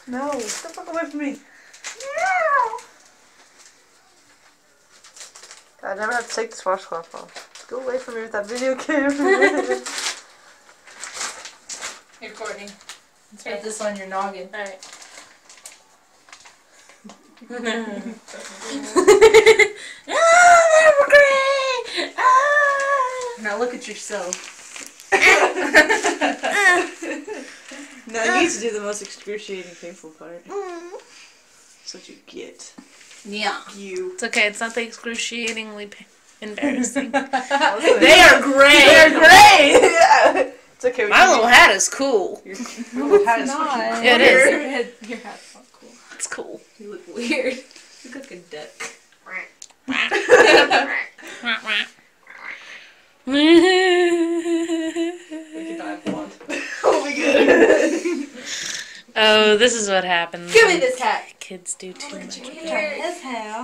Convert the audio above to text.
No, get the fuck away from me. No. I never have to take this washcloth off. Go away from me with that video camera. Here, Courtney. Let's put this on your noggin. Alright. Great! Now look at yourself. No, you need to do the most excruciating, painful part. That's what you get. Yeah. You. It's okay, it's not the excruciatingly embarrassing. They are great. They're great! Yeah. It's okay. My little hat is cool. Your little hat is not. fucking It is. Your hat's not cool. It's cool. You look weird. You look like a duck. We can dive blonde. Oh my god. Oh, this is what happens. Give me this hat. Kids do too much. Weird as hell.